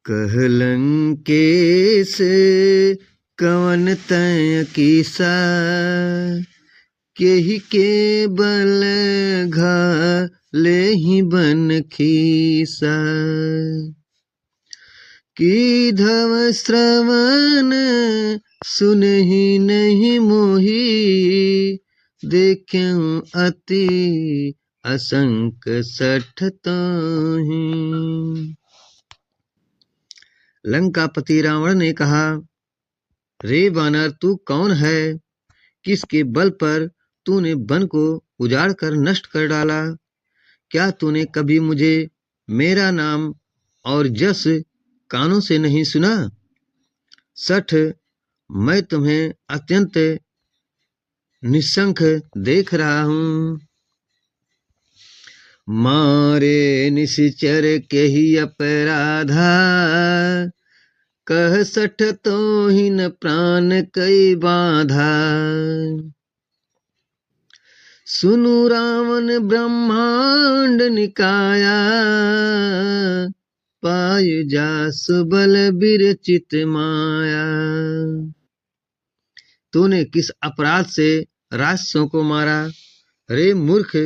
कहलंकेश कवन तय कीसा, केहि के बल घाले ही बन खीसा। कीधव श्रवण सुनहि नहीं मोही, देख्यं अति असंक सठ ताहि। लंकापति रावण ने कहा, रे वानर, तू कौन है? किसके बल पर तूने वन को उजाड़ कर नष्ट कर डाला? क्या तूने कभी मुझे मेरा नाम और जस कानों से नहीं सुना? सठ, मैं तुम्हें अत्यंत निशंक देख रहा हूँ। मारे निश्चर के ही अपराधा, कह सठ तो ही न प्राण कई बाधा। सुनु रावण ब्रह्मांड निकाया, पायु जासु बल विरचित माया। तूने किस अपराध से राक्षसों को मारा? रे मूर्ख,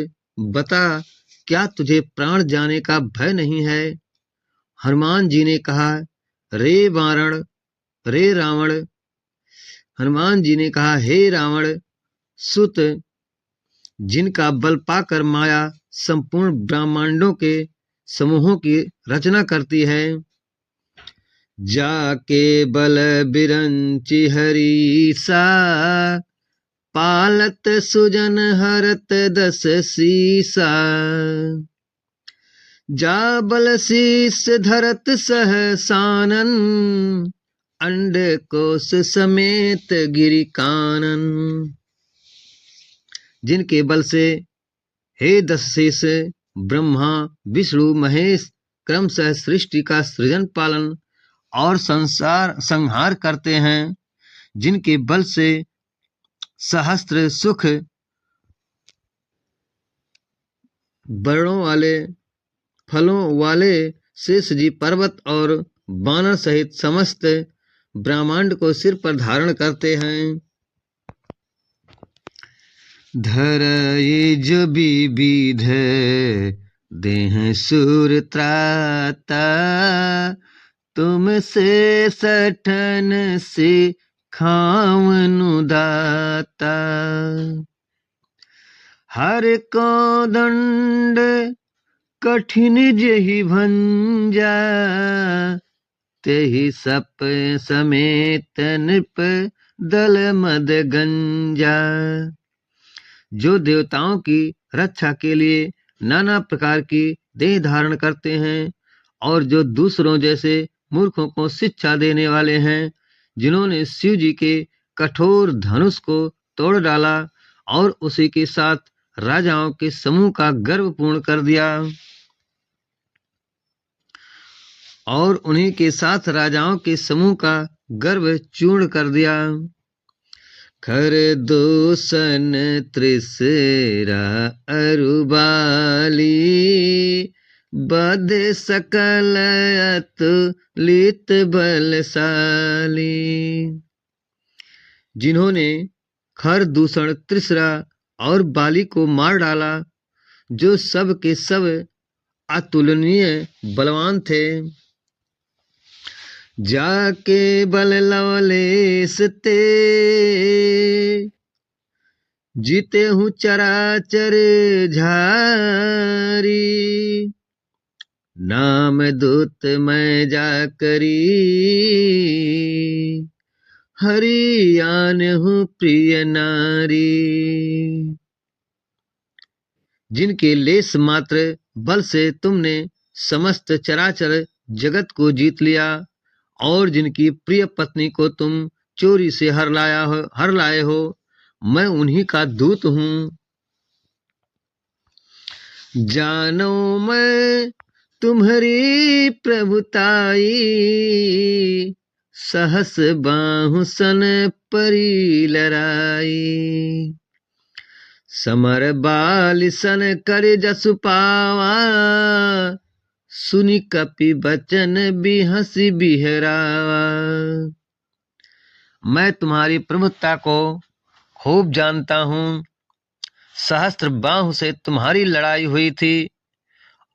बता, क्या तुझे प्राण जाने का भय नहीं है? हनुमान जी ने कहा, रे रावण। हनुमान जी ने कहा, हे रावण सुत, जिनका बल पाकर माया संपूर्ण ब्रह्मांडों के समूहों की रचना करती है, जाके बल बिरंचि हरीसा, पालत सुजन हरत दस सीसा। जा बल शीस धरत सहसानन, अंड कोश समेत गिरि कानन। जिनके बल से हे दस शीस ब्रह्मा विष्णु महेश क्रमशः सृष्टि का सृजन पालन और संहार करते हैं, जिनके बल से सहस्त्र सुख वर्णों वाले फलों वाले शेषजी पर्वत और वानर सहित समस्त ब्रह्मांड को सिर पर धारण करते हैं। धरई जो विविध देह सुर त्राता, तुमसे सठन से खावनु दाता। हर को दंड कठिन जेहि भंजा, तेहि सप समेत नृप दल मद गंजा। जो देवताओं की रक्षा के लिए नाना प्रकार की देह धारण करते हैं और जो दूसरों जैसे मूर्खों को शिक्षा देने वाले हैं, जिन्होंने शिव जी के कठोर धनुष को तोड़ डाला और उसी के साथ राजाओं के समूह का गर्व पूर्ण कर दिया, और उन्हीं के साथ राजाओं के समूह का गर्व चूर्ण कर दिया। खर दूषण त्रिसरा अरुबाली, बध सकल अतुलित बलशाली। जिन्होंने खर दूषण त्रिसरा और बाली को मार डाला, जो सब के सब अतुलनीय बलवान थे। जाके बल लवलेश ते, जीते हूँ चराचर झारी। नाम दूत मैं जाकरी, हरि आन हूँ प्रिय नारी। जिनके लेस मात्र बल से तुमने समस्त चराचर जगत को जीत लिया और जिनकी प्रिय पत्नी को तुम चोरी से हर लाए हो, मैं उन्हीं का दूत हूँ। जानो मैं तुम्हारी प्रभुताई, सहस बाहु सन परी लराई। समर बाल सन कर जसु पावा, सुनि कपि बचन बिहसी बिहरावा। मैं तुम्हारी प्रभुता को खूब जानता हूँ। सहस्त्र बाहु से तुम्हारी लड़ाई हुई थी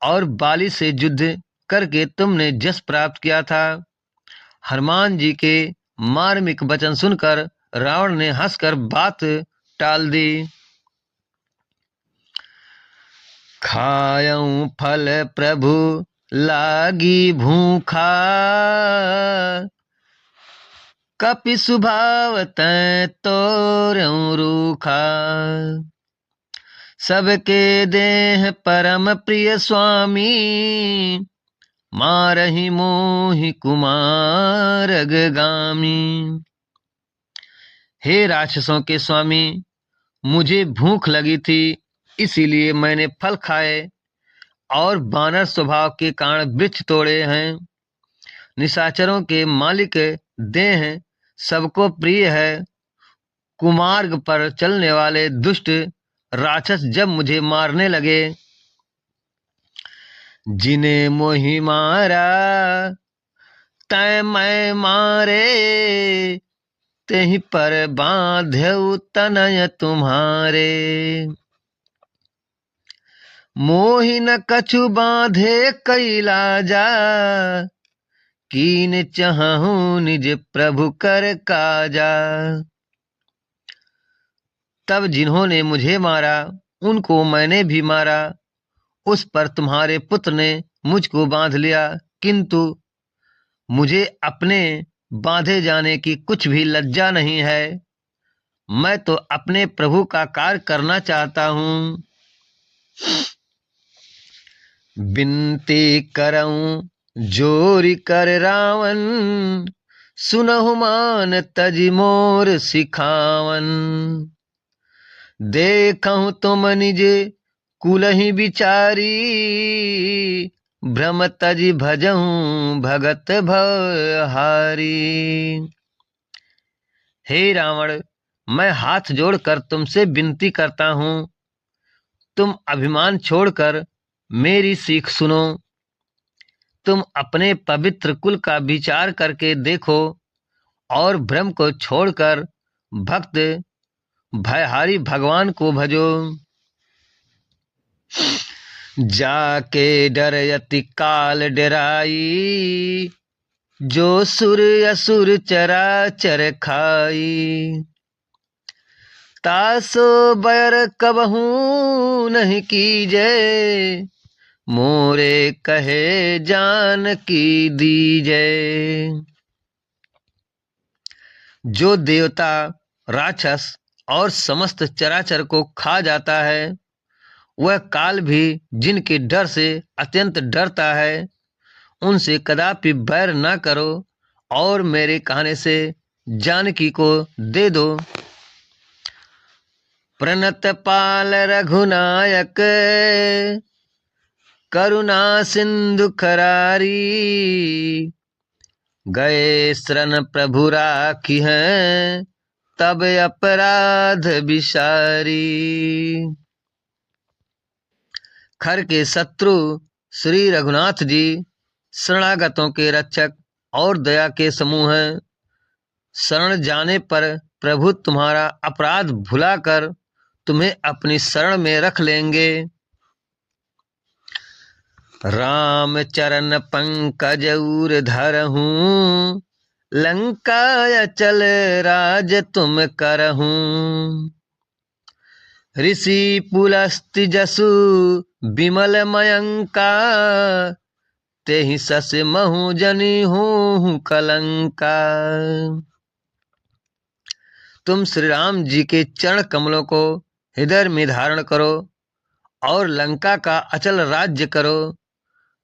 और बाली से युद्ध करके तुमने जस प्राप्त किया था। हनुमान जी के मार्मिक वचन सुनकर रावण ने हंसकर बात टाल दी। खायऊं फल प्रभु लागी भूखा, कपि सुभाव तैं तोरऊं रूखा। सबके देह परम प्रिय स्वामी, मारहि मोहि कुमार अगगामी। हे राक्षसों के स्वामी, मुझे भूख लगी थी, इसीलिए मैंने फल खाए और बानर स्वभाव के कारण वृक्ष तोड़े हैं। निशाचरों के मालिक देह सबको प्रिय है। कुमार्ग पर चलने वाले दुष्ट राक्षस जब मुझे मारने लगे, जिन्हें मोहि मारा तै मैं मारे, तेहि पर बांधेउ तनय तुम्हारे। मोहि न कछु बांधे कैलाजा, कीन चाहूं निज प्रभु कर काजा। तब जिन्होंने मुझे मारा उनको मैंने भी मारा। उस पर तुम्हारे पुत्र ने मुझको बांध लिया, किंतु मुझे अपने बांधे जाने की कुछ भी लज्जा नहीं है। मैं तो अपने प्रभु का कार्य करना चाहता हूँ। बिनती करऊं जोरी कर रावण, सुनहु मान तज मोर सिखावन। देखहु तुम निज कुलहि बिचारी, भ्रम तज भजहूं भगत भवहारी। हे रावण, मैं हाथ जोड़कर तुमसे विनती करता हूँ, तुम अभिमान छोड़कर मेरी सीख सुनो। तुम अपने पवित्र कुल का विचार करके देखो और भ्रम को छोड़कर भक्त भयहारी भगवान को भजो। जाके डरयति काल डराई, जो सुर असुर चराचर खाई। तासो बैर कबहू नहीं कीजे, मोरे कहे जान की दीजे। जो देवता राक्षस और समस्त चराचर को खा जाता है, वह काल भी जिनके डर से अत्यंत डरता है, उनसे कदापि बैर न करो और मेरे कहने से जानकी को दे दो। प्रणत पाल रघुनायक, करुणा सिंधु खरारी। गए शरण प्रभु राखी हैं, तब अपराध विसारी। खर के शत्रु श्री रघुनाथ जी शरणागतों के रक्षक और दया के समूह हैं। शरण जाने पर प्रभु तुम्हारा अपराध भुलाकर तुम्हें अपनी शरण में रख लेंगे। राम चरण पंकज उर धरहूं, लंका अचल राज तुम करहूं। ऋषि पुलस्त्य जसु विमल मयंका, तेहि सस महु जनि हूँ कलंका। तुम श्री राम जी के चरण कमलों को हृदय में धारण करो और लंका का अचल राज्य करो।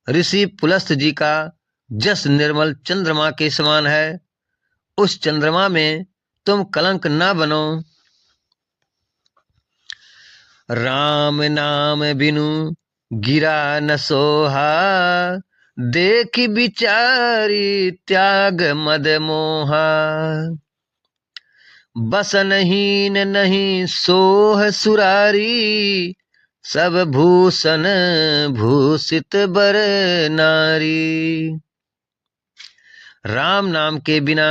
ऋषि पुलस्त्य जी का जस निर्मल चंद्रमा के समान है, उस चंद्रमा में तुम कलंक न बनो। राम नाम बिनु गिरा न सोहा, देख बिचारी त्याग मद मोहा। बसन हीन नहीं सोह सुरारी, सब भूषण भूषित बर नारी। राम नाम के बिना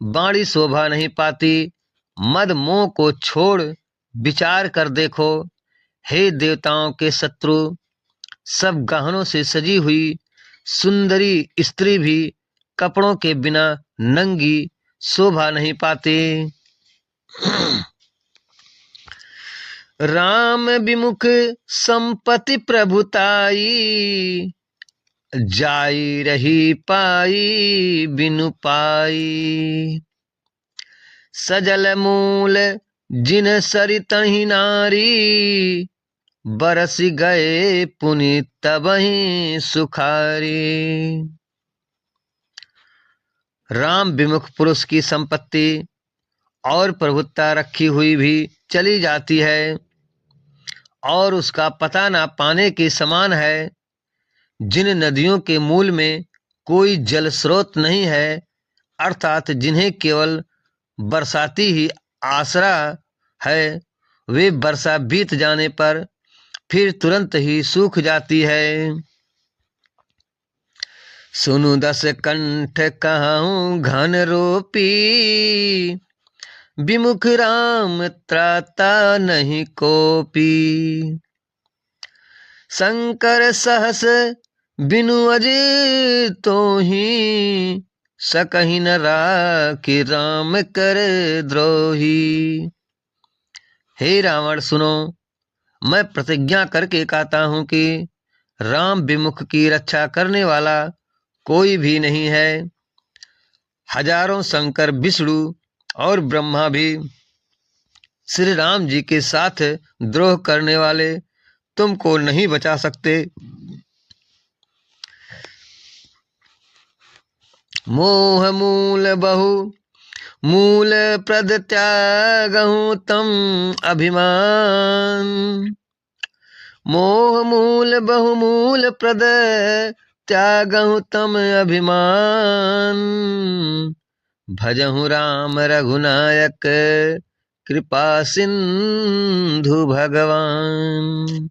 बाणी शोभा नहीं पाती। मद मोह को छोड़ विचार कर देखो। हे देवताओं के शत्रु, सब गहनों से सजी हुई सुंदरी स्त्री भी कपड़ों के बिना नंगी शोभा नहीं पाती। राम विमुख संपत्ति प्रभुताई, जाई रही पाई बिनु पाई। सजल मूल जिन सरितहि नारी, बरस गए पुनीत तबहि सुखारी। राम विमुख पुरुष की संपत्ति और प्रभुता रखी हुई भी चली जाती है और उसका पता न पाने के समान है। जिन नदियों के मूल में कोई जल स्रोत नहीं है, अर्थात जिन्हें केवल बरसाती ही आसरा है, वे वर्षा बीत जाने पर फिर तुरंत ही सूख जाती है। सुनु दस कंठ कहूँ घन रोपी, विमुख राम त्राता नहीं कोपी। शंकर सहस बिनु अजय तो ही, सकहि न राखि राम कर द्रोही। हे रावण सुनो, मैं प्रतिज्ञा करके कहता हूँ कि राम विमुख की रक्षा करने वाला कोई भी नहीं है। हजारों शंकर विष्णु और ब्रह्मा भी श्री राम जी के साथ द्रोह करने वाले तुमको नहीं बचा सकते। मोह मूल बहु मूल प्रद त्यागहु तम अभिमान। मोह मूल बहुमूल प्रद त्यागहु तम अभिमान। भजहु राम रघुनायक कृपा सिंधु भगवान।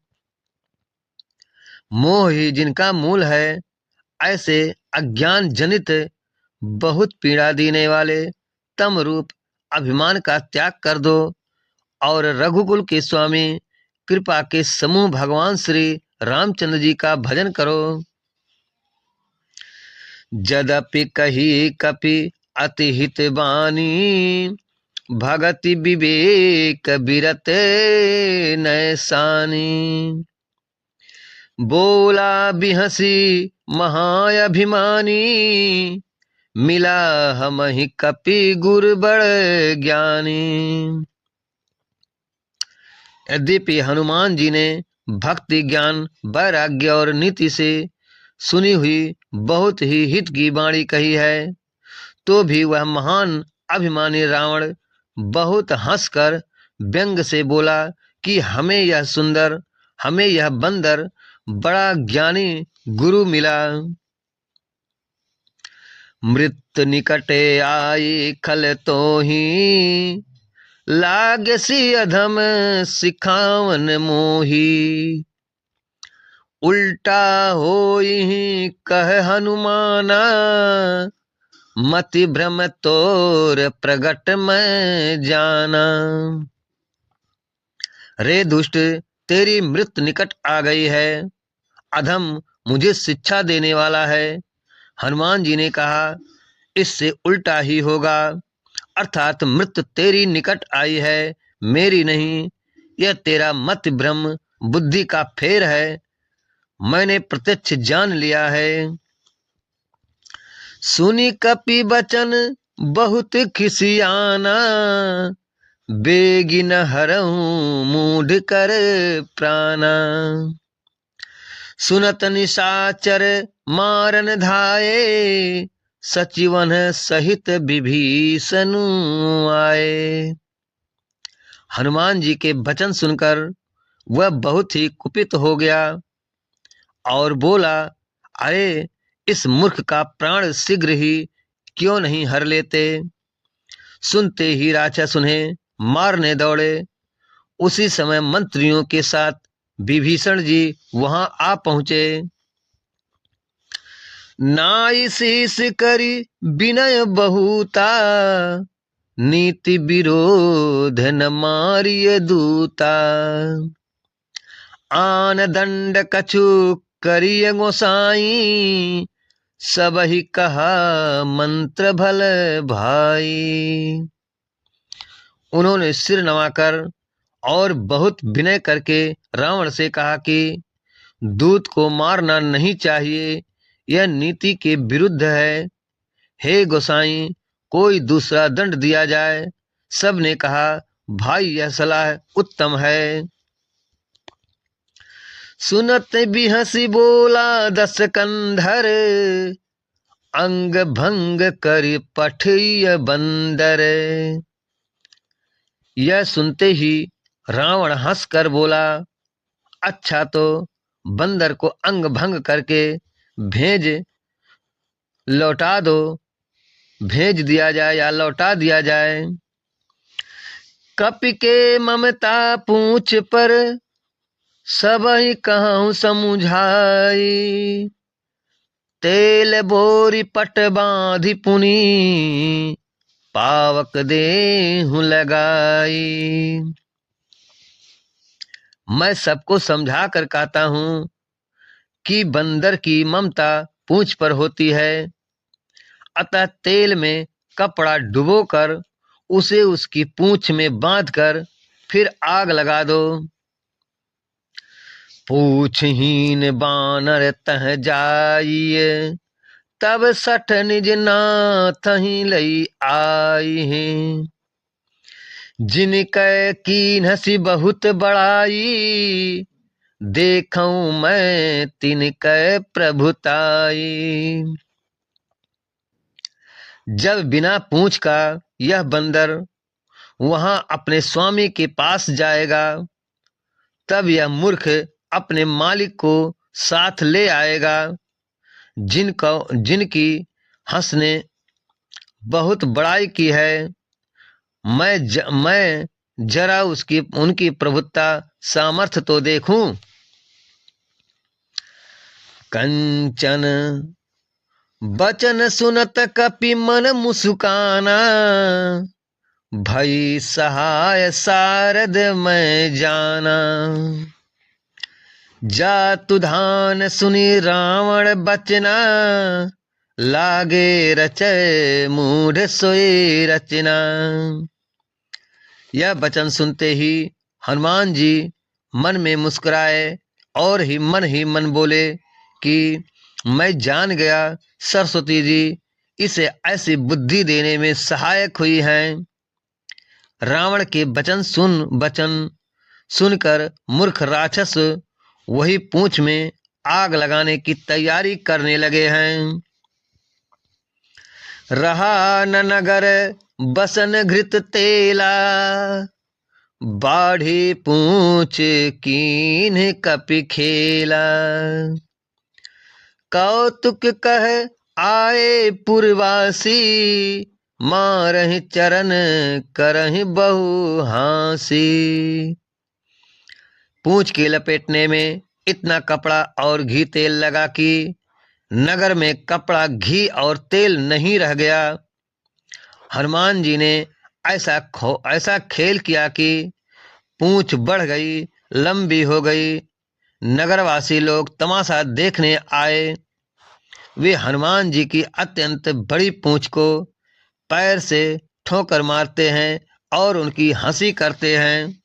मोह ही जिनका मूल है, ऐसे अज्ञान जनित बहुत पीड़ा देने वाले तम रूप अभिमान का त्याग कर दो और रघुकुल के स्वामी कृपा के समूह भगवान श्री रामचंद्र जी का भजन करो। जदपि कही कपि अति हित बानी, भगति विवेक बिरत नैसानी। बोला बिहसी महाअभिमानी, मिला हमहि कपि गुर बड़ ज्ञानी। यद्यपि हनुमान जी ने भक्ति ज्ञान वैराग्य और नीति से सुनी हुई बहुत ही हित की वाणी कही है, तो भी वह महान अभिमानी रावण बहुत हंसकर व्यंग से बोला कि हमें यह सुंदर, हमें यह बंदर बड़ा ज्ञानी गुरु मिला। मृत्यु निकटे आई खल तो ही, लागसी अधम सिखावन मोही। उल्टा होई कह हनुमाना, मति भ्रम तोर प्रगट में जाना। रे दुष्ट, तेरी मृत्यु निकट आ गई है। अधम मुझे शिक्षा देने वाला है। हनुमान जी ने कहा, इससे उल्टा ही होगा, अर्थात मृत्यु तेरी निकट आई है, मेरी नहीं। यह तेरा मत भ्रम बुद्धि का फेर है, मैंने प्रत्यक्ष जान लिया है। सुनी कपि बचन बहुत खिसियाना, बेगिन हरहूं मूढ़ कर प्राणा। सुनत निशाचर मारन धाये, सचिवन सहित विभीषण आए। हनुमान जी के वचन सुनकर वह बहुत ही कुपित हो गया और बोला, अरे इस मूर्ख का प्राण शीघ्र ही क्यों नहीं हर लेते। सुनते ही राक्षस उन्हें मारने दौड़े। उसी समय मंत्रियों के साथ विभीषण जी वहां आ पहुंचे। नाई शीस करी विनय बहुता, नीति विरोध न मारिय दूता। आन दंड कछु करिय गोसाई, सबहि कहा मंत्र भल भाई। उन्होंने सिर नवाकर और बहुत विनय करके रावण से कहा कि दूत को मारना नहीं चाहिए, यह नीति के विरुद्ध है। हे गोसाई, कोई दूसरा दंड दिया जाए। सब ने कहा, भाई यह सलाह उत्तम है। सुनत भी हंसी बोला दस कंधर, अंग भंग कर पठिय बंदर। यह सुनते ही रावण हंसकर बोला, अच्छा तो बंदर को अंग भंग करके भेज लौटा दो, भेज दिया जाए या लौटा दिया जाए। कपि के ममता पूछ पर, सबहि कहूँ समुझाई। तेल बोरी पट बांधि पुनि, पावक देहु लगाई। मैं सबको समझा कर कहता हूँ कि बंदर की ममता पूंछ पर होती है, अतः तेल में कपड़ा डुबोकर उसे उसकी पूंछ में बांधकर फिर आग लगा दो। पूछहीन बानर तह जाइए, तब सठ निज नाथ ही लई आई हैं। जिनकै कीन हसी बहुत बड़ाई, देखूं मैं तिनकै प्रभुताई। जब बिना पूंछ का यह बंदर वहां अपने स्वामी के पास जाएगा, तब यह मूर्ख अपने मालिक को साथ ले आएगा, जिनकी हंस ने बहुत बड़ाई की है। मैं जरा उनकी प्रभुता सामर्थ्य तो देखूं। कंचन बचन सुनत कपि मन मुस्काना, भई सहाय सारद मैं जाना। जातु धान सुनि रावण बचना, लागे रचय मूढ़ सोए रचना। यह वचन सुनते ही हनुमान जी मन में मुस्कुराए और ही मन बोले कि मैं जान गया सरस्वती जी इसे ऐसी बुद्धि देने में सहायक हुई हैं। रावण के वचन सुनकर मूर्ख राक्षस वही पूंछ में आग लगाने की तैयारी करने लगे हैं। रहा न नगर बसन घृत तेला, बाढ़ी पूंछ कीन कपि खेला। कौतुक कह आए पुरवासी, मारहि चरण करहि बहु हांसी। पूंछ के लपेटने में इतना कपड़ा और घी तेल लगा कि नगर में कपड़ा, घी और तेल नहीं रह गया। हनुमान जी ने ऐसा खेल किया कि पूंछ बढ़ गई, लंबी हो गई। नगरवासी लोग तमाशा देखने आए। वे हनुमान जी की अत्यंत बड़ी पूंछ को पैर से ठोकर मारते हैं और उनकी हंसी करते हैं।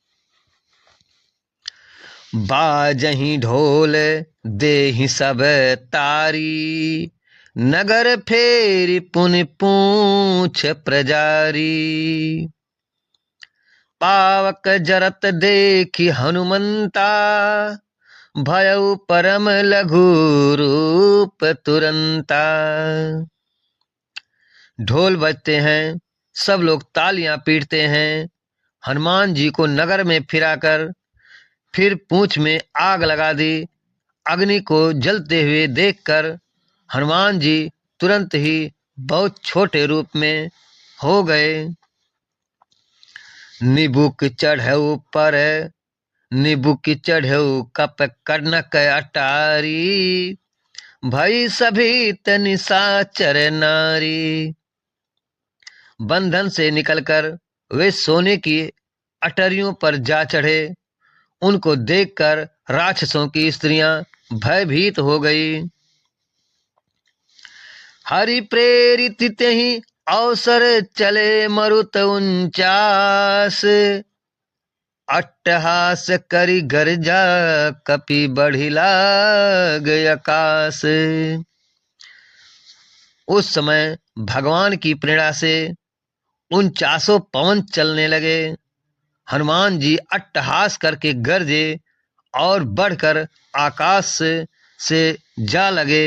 बाजहि ढोल देहि सब तारी, नगर फेरी पुनि पूंछ प्रजारी। पावक जरत देखी हनुमंता, भयउ परम लघु रूप तुरंता। ढोल बजते हैं, सब लोग तालियां पीटते हैं। हनुमान जी को नगर में फिराकर फिर पूंछ में आग लगा दी। अग्नि को जलते हुए देखकर हनुमान जी तुरंत ही बहुत छोटे रूप में हो गए। निबुक चढ़ ऊपर नीबू की चढ़ऊ कप कर्णक अटारी, भई सभी निशाचर नारी। बंधन से निकलकर वे सोने की अटरियों पर जा चढ़े। उनको देखकर राक्षसों की स्त्रियां भयभीत हो गई। हरि प्रेरित ही अवसर चले मरुत 49, अट्टहास करी गर्जा कपि बढ़ी लाग आकाश। उस समय भगवान की प्रेरणा से 49 पवन चलने लगे। हनुमान जी अट्टहास करके गरजे और बढ़कर आकाश से जा लगे।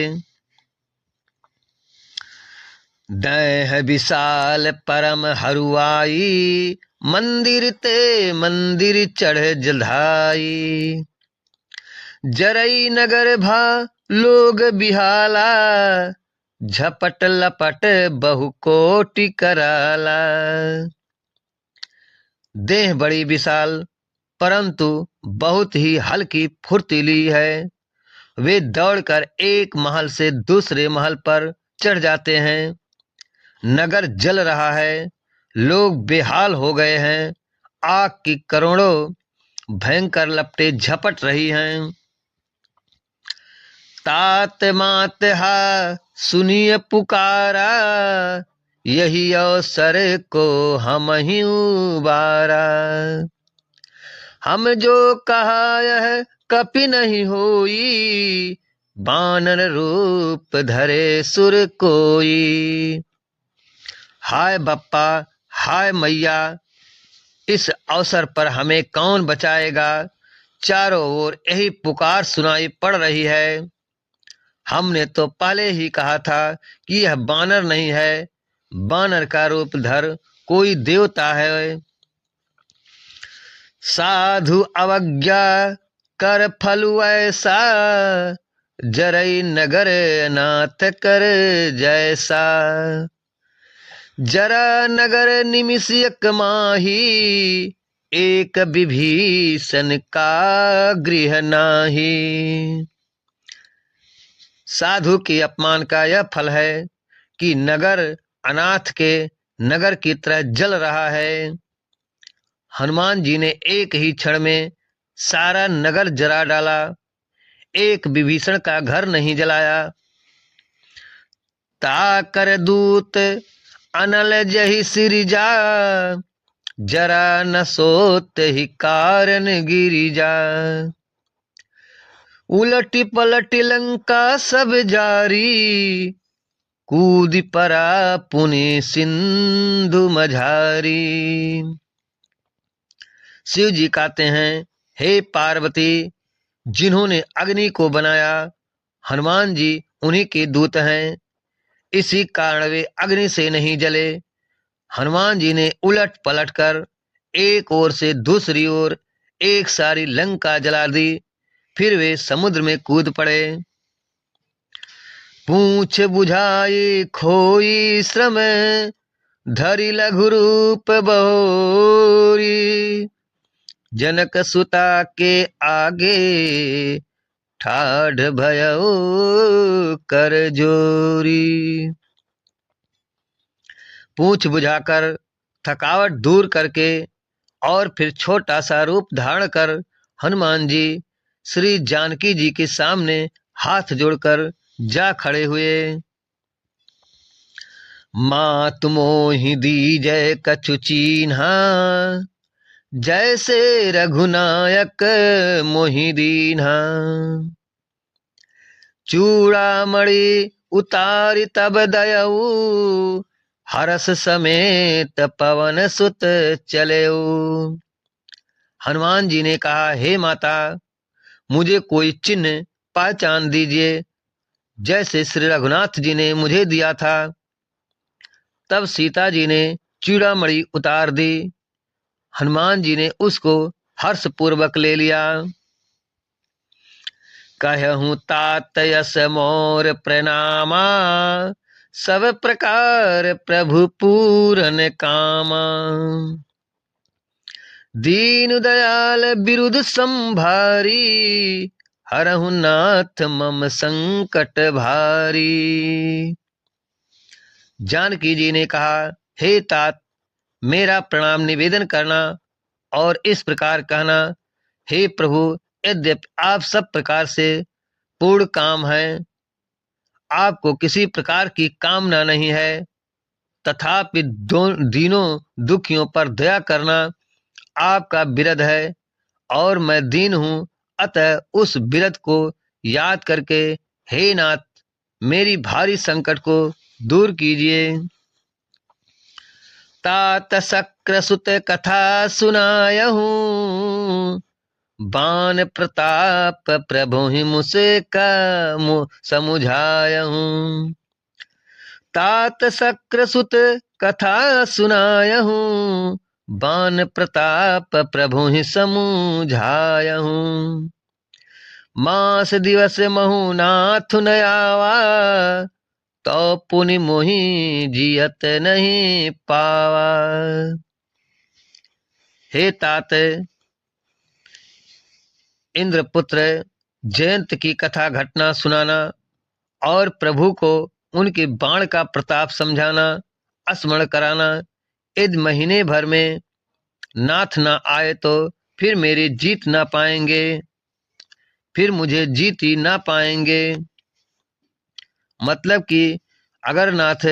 दैह विशाल परम हरुआई, मंदिर ते मंदिर चढ़ जधाई। जरई नगर भा लोग बिहाला, झपट लपट बहुकोटि कराला। देह बड़ी विशाल परंतु बहुत ही हल्की फुर्तीली है। वे दौड़कर एक महल से दूसरे महल पर चढ़ जाते हैं। नगर जल रहा है, लोग बेहाल हो गए हैं। आग की करोड़ों भयंकर लपटें झपट रही हैं। तात मात हा सुनिए पुकारा, यही अवसर को हम ही उबारा। हम जो कहा यह कपि नहीं होई, बानर रूप धरे सुर कोई। हाय बप्पा, हाय मैया, इस अवसर पर हमें कौन बचाएगा। चारों ओर यही पुकार सुनाई पड़ रही है। हमने तो पहले ही कहा था कि यह बानर नहीं है, बानर का रूप धर कोई देवता है। साधु अवज्ञा कर फलु ऐसा, जरई नगर अनाथ कर जैसा। जरा नगर निमिषयक माही, एक विभीषण का गृह नाही। साधु के अपमान का यह फल है कि नगर अनाथ के नगर की तरह जल रहा है। हनुमान जी ने एक ही क्षण में सारा नगर जला डाला, एक विभीषण का घर नहीं जलाया। ताकर दूत अनल जहि सिरिजा, जरा न सोत ही कारण गिरिजा। उलटी पलटी लंका सब जारी, कूद परा पुनि सिंधु मझारी। शिव जी कहते हैं, हे पार्वती, जिन्होंने अग्नि को बनाया, हनुमान जी उन्हीं के दूत हैं। इसी कारण वे अग्नि से नहीं जले। हनुमान जी ने उलट पलट कर एक ओर से दूसरी ओर एक सारी लंका जला दी। फिर वे समुद्र में कूद पड़े। पूछ बुझाई खोई श्रम, धरि लघु रूप बहोरी। जनक सुता के आगे, ठाढ़ भयो कर जोरी। पूछ बुझाकर, थकावट दूर करके और फिर छोटा सा रूप धारण कर हनुमान जी श्री जानकी जी के सामने हाथ जोड़कर जा खड़े हुए। मात मोहि दीजय कछु चीन्हा, जैसे रघुनायक मोहि दीन्हा। चूड़ामणि उतारि तब दयऊ, हरस समेत पवन सुत चलेऊ। हनुमान जी ने कहा, हे माता, मुझे कोई चिन्ह पहचान दीजिए, जैसे श्री रघुनाथ जी ने मुझे दिया था। तब सीता जी ने चूड़ामणि उतार दी। हनुमान जी ने उसको हर्ष पूर्वक ले लिया। कहूँ तात यस मोर प्रणामा, सब प्रकार प्रभु पूरन कामा। दीन दयाल बिरुद संभारी, हरहु नाथ मम संकट भारी। जानकी जी ने कहा, हे तात, मेरा प्रणाम निवेदन करना और इस प्रकार कहना, हे प्रभु, यद्यपि आप सब प्रकार से पूर्ण काम है, आपको किसी प्रकार की कामना नहीं है, तथापि दीनों दुखियों पर दया करना आपका बिरद है, और मैं दीन हूँ, अतः उस बिरद को याद करके हे नाथ, मेरी भारी संकट को दूर कीजिए। तात शक्र सुत कथा सुनायहूँ, बान प्रताप प्रभु ही मुझसे समुझायहूँ। तात शक्र सुत कथा सुनायहूँ, बान प्रताप प्रभु ही समुझायहूँ। मास दिवस महु नाथ न आवा, तो पुनि मोहि जियत नहीं पावा। हे तात, इंद्रपुत्र जयंत की कथा घटना सुनाना और प्रभु को उनके बाण का प्रताप समझाना, स्मरण कराना। यदि महीने भर में नाथ ना आए तो फिर मेरी जीत ना पाएंगे, फिर मुझे जीत ही ना पाएंगे। मतलब कि अगर नाथ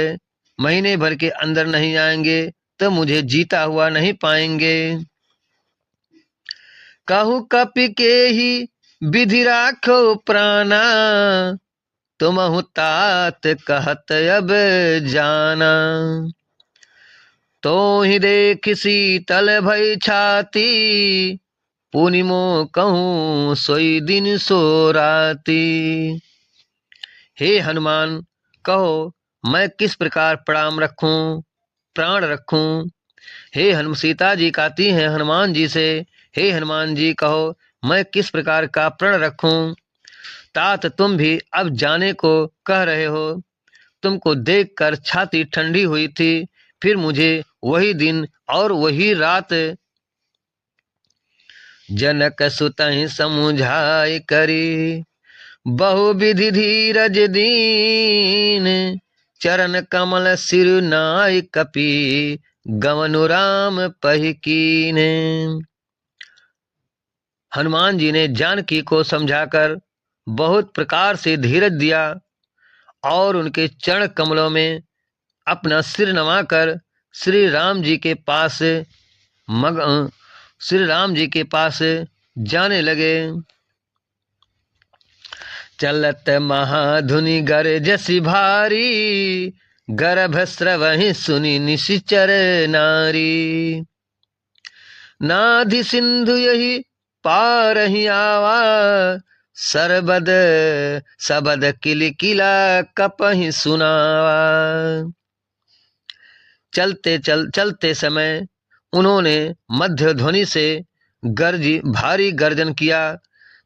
महीने भर के अंदर नहीं आएंगे तो मुझे जीता हुआ नहीं पाएंगे। कहूँ कपि के ही विधि राखो प्राणा, तुमहु तात कहत अब जाना। तो ही देख शीतल भई छाती, पूर्णिमो कहूँ सोई दिन सो राती। हे हनुमान, कहो मैं किस प्रकार प्राण रखूं। हे सीता जी कहती हैं हनुमान जी से, हे हनुमान जी, कहो मैं किस प्रकार का प्रण रखूं। तात, तुम भी अब जाने को कह रहे हो। तुमको देखकर छाती ठंडी हुई थी, फिर मुझे वही दिन और वही रात जनक सुतहि समुझाई करी। बहुविधि धीरज दीन, चरण कमल सिर नाय कपि, गवनु राम पहि कीने। हनुमान जी ने जानकी को समझाकर बहुत प्रकार से धीरज दिया और उनके चरण कमलों में अपना सिर नवाकर श्री राम जी के पास जाने लगे। चलत महाधुनि गरजसि भारी, गर्भ स्रवहि सुनि निशिचर नारी। नाधि सिंधु यही पारहि आवा, सरबद सबद किलकिला कपहि सुनावा। चलते समय उन्होंने मध्य ध्वनि से भारी गर्जन किया,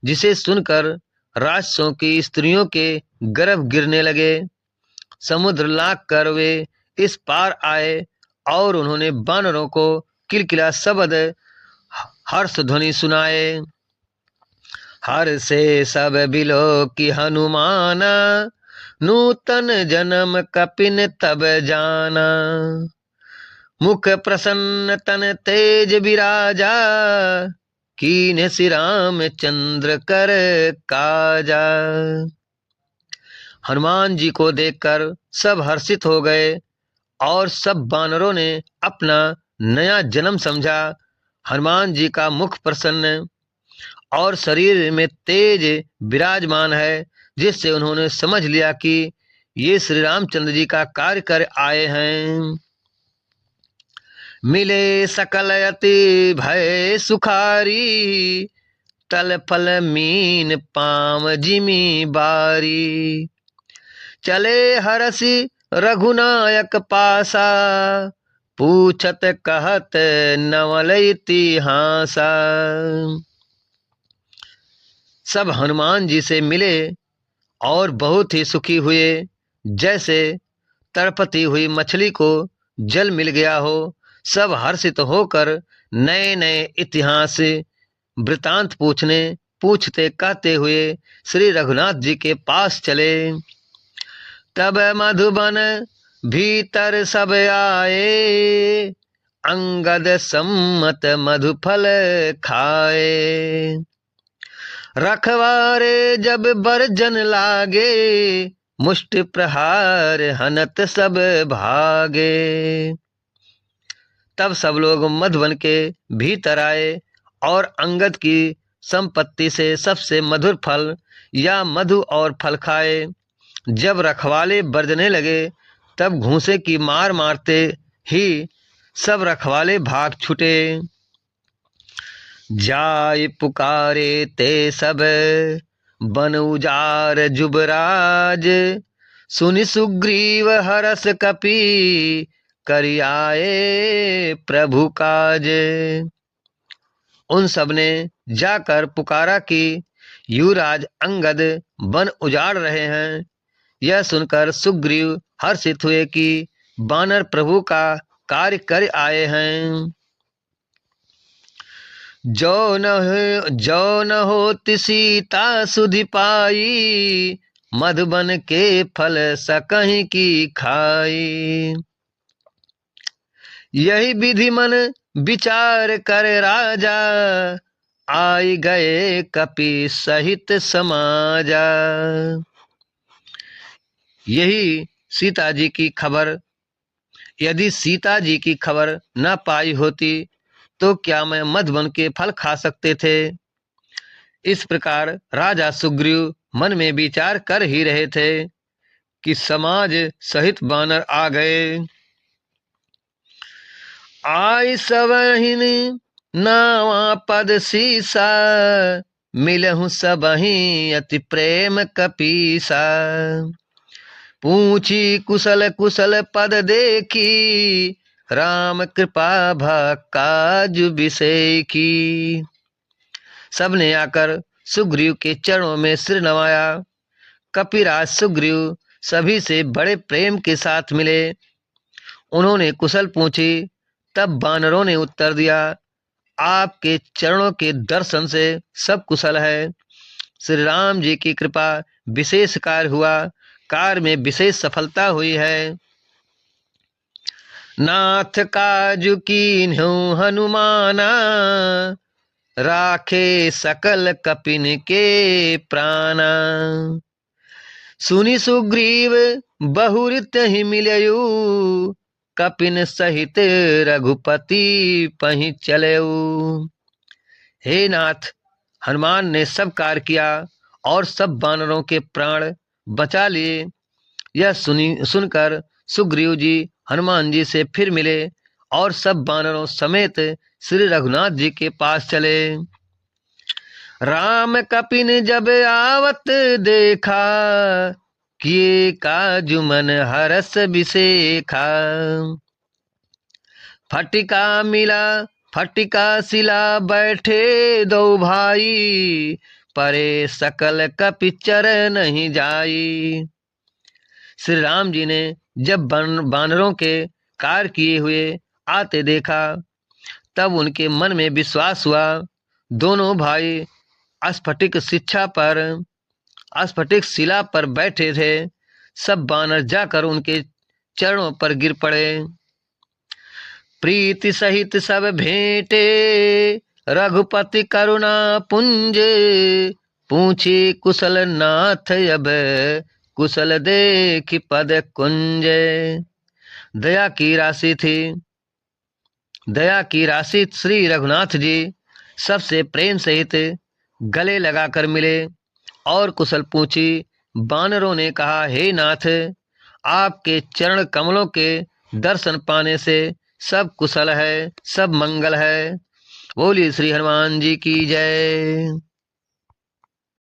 जिसे सुनकर राक्षसों की स्त्रियों के गर्भ गिरने लगे। समुद्र लाग कर वे इस पार आए और उन्होंने वानरों को किलकिला शब्द हर्ष ध्वनि सुनाए। हर से सब बिलो की हनुमाना, नूतन जन्म कपिन तब जाना। मुख प्रसन्न तन तेज विराजा, कीन्ह श्री राम चंद्र कर काजा। हनुमान जी को देखकर सब हर्षित हो गए और सब वानरों ने अपना नया जन्म समझा। हनुमान जी का मुख प्रसन्न और शरीर में तेज विराजमान है, जिससे उन्होंने समझ लिया कि ये श्री रामचंद्र जी का कार्य कर आए हैं। मिले सकल अति भय सुखारी, तल फल मीन पाम जिमी बारी। चले हरसि रघुनायक पासा, पूछत कहत नवल इतिहासा। सब हनुमान जी से मिले और बहुत ही सुखी हुए, जैसे तड़पती हुई मछली को जल मिल गया हो। सब हर्षित होकर नए नए इतिहास वृतांत पूछते कहते हुए श्री रघुनाथ जी के पास चले। तब मधुबन भीतर सब आए, अंगद सम्मत मधुफल खाए। रखवारे जब बरजन लागे, मुष्ट प्रहार हनत सब भागे। तब सब लोग मधुवन के भीतर आए और अंगद की संपत्ति से सबसे मधुर फल या मधु और फल खाए। जब रखवाले बरजने लगे तब घूंसे की मार मारते ही सब रखवाले भाग छूटे। जाय पुकारे ते सब बन उजार जुबराज, सुनि सुग्रीव हरस कपि करियाए प्रभु काज। उन सब ने जाकर पुकारा कि युवराज अंगद वन उजाड़ रहे हैं। यह सुनकर सुग्रीव हर्षित हुए कि बानर प्रभु का कार्य कर आए हैं। जो न होति सीता सुधि पाई, मधुबन के फल सकहीं की खाई। यही विधि मन विचार कर राजा, आई गए कपि सहित समाजा। यही सीता जी की खबर, यदि सीता जी की खबर न पाई होती तो क्या मैं मधुवन के फल खा सकते थे। इस प्रकार राजा सुग्रीव मन में विचार कर ही रहे थे कि समाज सहित बानर आ गए। आई सबहिन नावा पद सीसा, मिलहु सबहि अति प्रेम कपीसा। पूछी कुशल कुशल पद देखी, राम कृपा काज विषय की। सबने आकर सुग्रीव के चरणों में सिर नवाया। कपिराज सुग्रीव सभी से बड़े प्रेम के साथ मिले। उन्होंने कुशल पूछी। तब बानरों ने उत्तर दिया, आपके चरणों के दर्शन से सब कुशल है। श्री राम जी की कृपा विशेष कार्य हुआ, कार्य में विशेष सफलता हुई है। नाथ काजु कीन्हु हनुमाना, राखे सकल कपिन के प्राणा। सुनि सुग्रीव बहुरित ही मिलयु, कपिन सहित रघुपति पहि चलयु। हे नाथ, हनुमान ने सब कार्य किया और सब बानरों के प्राण बचा लिए। यह सुनकर सुग्रीव जी हनुमान जी से फिर मिले और सब बानरों समेत श्री रघुनाथ जी के पास चले। राम कपिन जब आवत देखा, किए काजु मन हरस बिसेखा। फटिका मिला फटिका सिला, बैठे दो भाई, परे सकल कपि चर नहीं जाई। श्री राम जी ने जब बानरों के कार्य किए हुए आते देखा तब उनके मन में विश्वास हुआ। दोनों भाई स्फटिक शिला पर बैठे थे। सब बानर जाकर उनके चरणों पर गिर पड़े। प्रीति सहित सब भेंटे, रघुपति करुणा पुंज। पूछे कुशल नाथ अब, कुशल देख पद कुंज। दया की राशि थी। दया की राशि श्री रघुनाथ जी सबसे प्रेम सहित गले लगाकर मिले और कुशल पूछी। बानरों ने कहा, हे नाथ, आपके चरण कमलों के दर्शन पाने से सब कुशल है, सब मंगल है। बोलिए श्री हनुमान जी की जय।